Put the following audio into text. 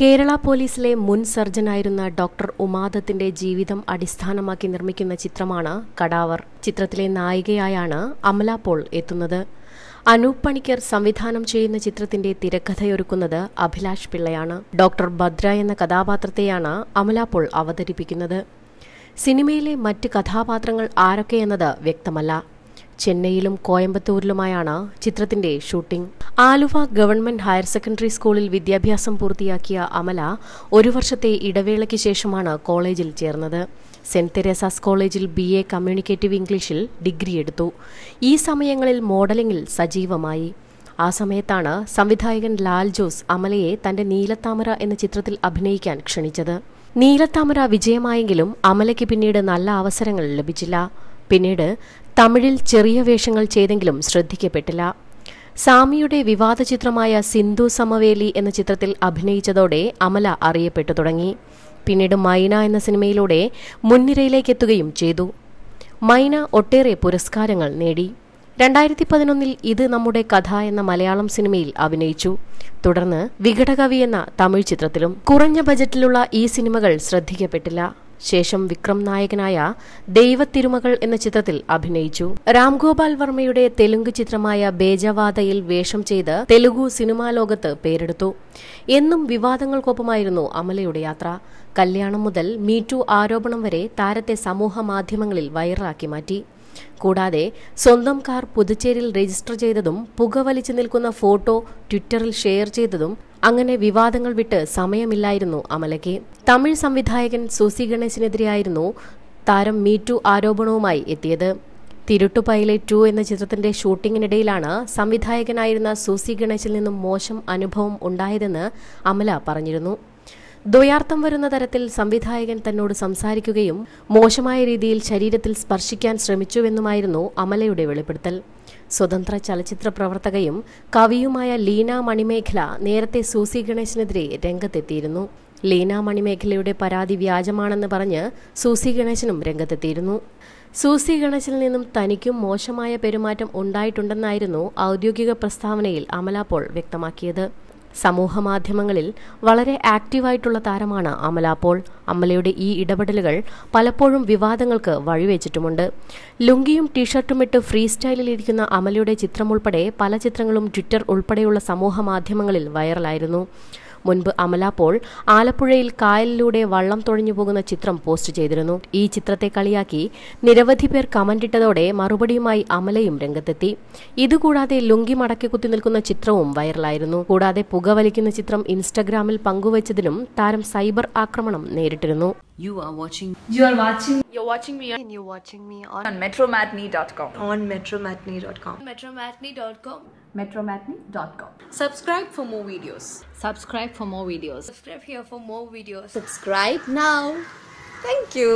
കേരള പോലീസിലെ മുൻ സർജനായിരുന്ന ഡോക്ടർ ഉമാദത്തിന്റെ ജീവിതം അടിസ്ഥാനമാക്കി നിർമ്മിക്കുന്ന ചിത്രമാണ് കടാവർ. ചിത്രത്തിലെ നായികയായാണ് അമല പോൾ എത്തുന്നത്. അനൂപ് പണിക്കർ സംവിധാനം ചെയ്യുന്ന ചിത്രത്തിന്റെ തിരക്കഥയൊരുക്കുന്നത് അഭിലാഷ് പിള്ളയാണ്. ഡോക്ടർ ഭദ്ര എന്ന കഥാപാത്രത്തെയാണ് അമല പോൾ അവതരിപ്പിക്കുന്നത്. സിനിമയിലെ മറ്റ് കഥാപാത്രങ്ങൾ ആരൊക്കെയെന്നത് വ്യക്തമല്ല. ചെന്നൈയിലും കോയമ്പത്തൂരിലുമായാണ് ചിത്രത്തിന്റെ shooting. Aluva government higher secondary സ്കൂളിൽ വിദ്യാഭ്യാസം പൂർത്തിയാക്കിയ അമല 1 വർഷത്തെ ഇടവേളയ്ക്ക് ശേഷമാണ് കോളേജിൽ ചേർന്നത്. സെന്റ് തെരേസാസ് കോളേജിൽ BA കമ്മ്യൂണിക്കേറ്റീവ് ഇംഗ്ലീഷിൽ ഡിഗ്രി എടുത്തു. ഈ സമയങ്ങളിൽ മോഡലിംഗിൽ സജീവമായി. ആ സമയത്താണ് സംവിധായകൻ ലാൽ ജോസ് അമലയെ തന്റെ നീലത്താമര എന്ന ചിത്രത്തിൽ അഭിനയിക്കാൻ ക്ഷണിച്ചത്. നീലത്താമര വിജയമായെങ്കിലും അമലയ്ക്ക് പിന്നീട് നല്ല അവസരങ്ങൾ ലഭിച്ചില്ല. പിന്നീട് തമിഴിൽ ചെറിയ വേഷങ്ങൾ ചെയ്തെങ്കിലും ശ്രദ്ധിക്കപ്പെട്ടില്ല. സാമിയുടെ വിവാദ ചിത്രമായ സിന്ധു സമവേലി എന്ന ചിത്രത്തിൽ അഭിനയിച്ചതോടെ അമല അറിയപ്പെട്ടു തുടങ്ങി. പിന്നീട് മൈന എന്ന സിനിമയിലൂടെ മുൻനിരയിലേക്കെത്തുകയും ചെയ്തു. മൈന ഒട്ടേറെ പുരസ്കാരങ്ങൾ നേടി. 2011 ഇത് നമ്മുടെ കഥ എന്ന മലയാളം സിനിമയിൽ അഭിനയിച്ചു. തുടർന്ന് വികടകവി എന്ന തമിഴ് ചിത്രത്തിലും. കുറഞ്ഞ ബജറ്റിലുള്ള ഈ സിനിമകൾ ശ്രദ്ധിക്കപ്പെട്ടില്ല. ശേഷം വിക്രം നായകനായ ദൈവത്തിരുമകൾ എന്ന ചിത്രത്തിൽ അഭിനയിച്ചു. രാംഗോപാൽ വർമ്മയുടെ തെലുങ്ക് ചിത്രമായ ബേജവാദയിൽ വേഷം ചെയ്ത് തെലുഗു സിനിമാ ലോകത്ത് പേരെടുത്തു. എന്നും വിവാദങ്ങൾക്കൊപ്പമായിരുന്നു അമലയുടെ യാത്ര. കല്യാണം മുതൽ മീടു ആരോപണം വരെ താരത്തെ സമൂഹ മാധ്യമങ്ങളിൽ വൈറലാക്കി മാറ്റി. കൂടാതെ സ്വന്തം കാർ പുതുച്ചേരിയിൽ രജിസ്റ്റർ ചെയ്തതും പുകവലിച്ചു നിൽക്കുന്ന ഫോട്ടോ ട്വിറ്ററിൽ ഷെയർ ചെയ്തതും അങ്ങനെ വിവാദങ്ങൾ വിട്ട് സമയമില്ലായിരുന്നു അമലയ്ക്ക്. തമിഴ് സംവിധായകൻ സൂസി ഗണേശിനെതിരെയായിരുന്നു താരം മീടു ആരോപണവുമായി എത്തിയത്. തിരുട്ടു പൈലറ്റ് 2 എന്ന ചിത്രത്തിന്റെ ഷൂട്ടിങ്ങിനിടയിലാണ് സംവിധായകനായിരുന്ന സൂസി ഗണേശിൽ നിന്നും മോശം അനുഭവം ഉണ്ടായതെന്ന് അമല പറഞ്ഞിരുന്നു. ദ്വയാർത്ഥം വരുന്ന തരത്തിൽ സംവിധായകൻ തന്നോട് സംസാരിക്കുകയും മോശമായ രീതിയിൽ ശരീരത്തിൽ സ്പർശിക്കാൻ ശ്രമിച്ചുവെന്നുമായിരുന്നു അമലയുടെ വെളിപ്പെടുത്തൽ. സ്വതന്ത്ര ചലച്ചിത്ര പ്രവർത്തകയും കവിയുമായ ലീന മണിമേഖല നേരത്തെ സൂസി ഗണേശിനെതിരെ രംഗത്തെത്തിയിരുന്നു. ലീന മണിമേഖലയുടെ പരാതി വ്യാജമാണെന്ന് പറഞ്ഞ് സൂസി ഗണേശനും രംഗത്തെത്തിയിരുന്നു. സൂസി ഗണേശിൽ നിന്നും തനിക്കും മോശമായ പെരുമാറ്റം ഉണ്ടായിട്ടുണ്ടെന്നായിരുന്നു ഔദ്യോഗിക പ്രസ്താവനയിൽ അമല പോൾ വ്യക്തമാക്കിയത്. സമൂഹമാധ്യമങ്ങളിൽ വളരെ ആക്റ്റീവായിട്ടുള്ള താരമാണ് അമല പോൾ. അമലയുടെ ഈ ഇടപെടലുകൾ പലപ്പോഴും വിവാദങ്ങൾക്ക് വഴിവെച്ചിട്ടുമുണ്ട്. ലുങ്കിയും ടീഷർട്ടുമിട്ട് ഫ്രീ സ്റ്റൈലിലിരിക്കുന്ന അമലയുടെ ചിത്രമുൾപ്പെടെ പല ചിത്രങ്ങളും ട്വിറ്റർ ഉൾപ്പെടെയുള്ള സമൂഹ മാധ്യമങ്ങളിൽ വൈറലായിരുന്നു. മുൻപ് അമല പോൾ ആലപ്പുഴയിൽ കായലിലൂടെ വള്ളം തുഴഞ്ഞു പോകുന്ന ചിത്രം പോസ്റ്റ് ചെയ്തിരുന്നു. ഈ ചിത്രത്തെ കളിയാക്കി നിരവധി പേർ കമന്റിട്ടതോടെ മറുപടിയുമായി അമലയും രംഗത്തെത്തി. ഇതുകൂടാതെ ലുങ്കി മടക്കി കുത്തി നിൽക്കുന്ന ചിത്രവും വൈറലായിരുന്നു. കൂടാതെ പുകവലിക്കുന്ന ചിത്രം ഇൻസ്റ്റഗ്രാമിൽ പങ്കുവച്ചതിനും താരം സൈബർ ആക്രമണം നേരിട്ടിരുന്നു. You're watching me on metromatney.com. on metromatney.com. metromatney.com. Subscribe for more videos. Subscribe for more videos. Subscribe here for more videos. Subscribe now. Thank you.